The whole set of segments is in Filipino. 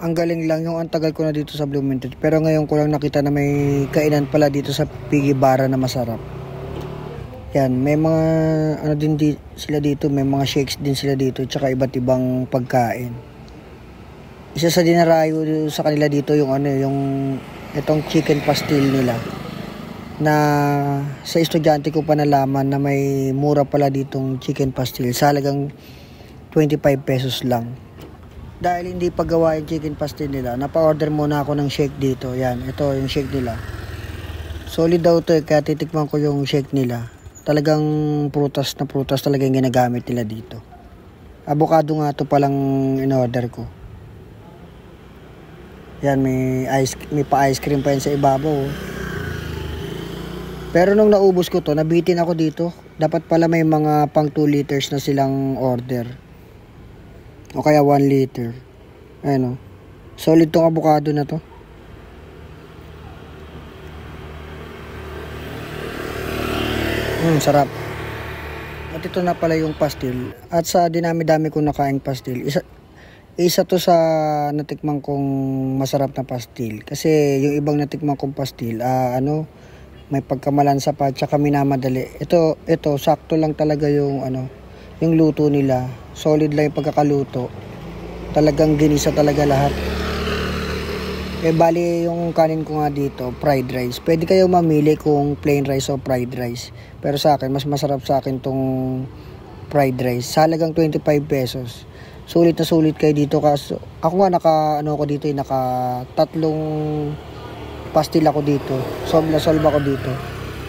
Ang galing lang yung ang tagal ko na dito sa Bloomington. Pero ngayon ko lang nakita na may kainan pala dito sa Piggy Bara na masarap. Yan, may mga ano din sila dito, may mga shakes din sila dito, tsaka iba't ibang pagkain. Isa sa dinarayo sa kanila dito yung ano, yung itong chicken pastil nila. Na sa estudyante ko pa nalaman na may mura pala ditong chicken pastil sa halagang 25 pesos lang. Dahil hindi paggawa yung chicken pastil nila, napa-order muna ako ng shake dito. Yan, ito yung shake nila. Solid daw to kaya titikman ko yung shake nila. Talagang prutas na prutas talaga yung ginagamit nila dito. Avocado nga to palang in-order ko. Yan, may pa-ice cream pa yan sa ibabaw. Pero nung naubos ko to, nabitin ako dito. Dapat pala may mga pang 2 liters na silang order. O kaya 1 liter. Ayan o. Solid tong avocado na to. Sarap. At ito na pala yung pastil. At sa dinami-dami kong nakaing pastil, isa to sa natikman kong masarap na pastil. Kasi yung ibang natikman kong pastil, may pagkamalansa pa, tsaka minamadali. Ito, sakto lang talaga yung yung luto nila. Solid lang yung pagkakaluto. Talagang ginisa talaga lahat. Bali yung kanin ko nga dito, fried rice. Pwede kayo mamili kung plain rice o fried rice. Pero sa akin, mas masarap sa akin tong fried rice. Sa halagang 25 pesos. Sulit na sulit kayo dito. Kaso, ako nga naka 3 pastil ako dito. Solve ako dito.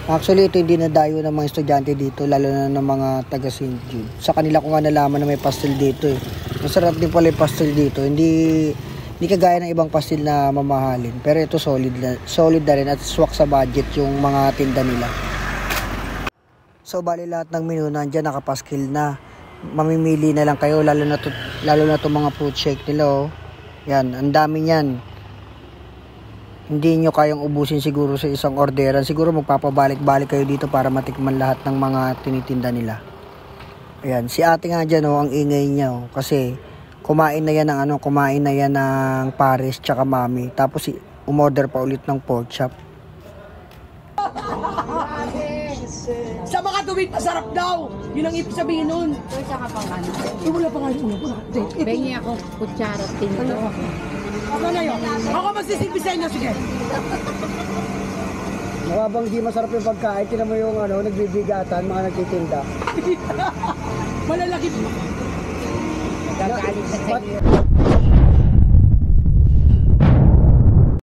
Actually, ito hindi nadayo ng mga estudyante dito, lalo na ng mga taga St. Jude. Sa kanila ko nga nalaman na may pastil dito eh. Masarap din pala yung pastil dito. Hindi kagaya ng ibang pastil na mamahalin. Pero ito solid na rin at swak sa budget yung mga tinda nila. So, bali lahat ng menu nandiyan nakapaskil na. Mamimili na lang kayo, lalo na to mga fruit shake nila oh. Yan, ang dami niyan. Hindi nyo kayang ubusin siguro sa isang orderan. Siguro magpapabalik-balik kayo dito para matikman lahat ng mga tinitinda nila. Ayan, si ate nga dyan ang ingay niya kasi kumain na yan ng Paris tsaka Mami. Tapos umorder pa ulit ng pork chop. Sa mga tuwid, masarap daw. Yun ang ibig sabihin nun. Ito sa kapangano. Wala pa nga yun. Bengi ako, kutsara, tinto. Ako na yun. Ako magsisilbi sa inyo, sige. Habang di masarap yung pagkain, tinan mo yung nagbibigatan, mga nagtitinda. Malalaki. Gagalit sa inyo.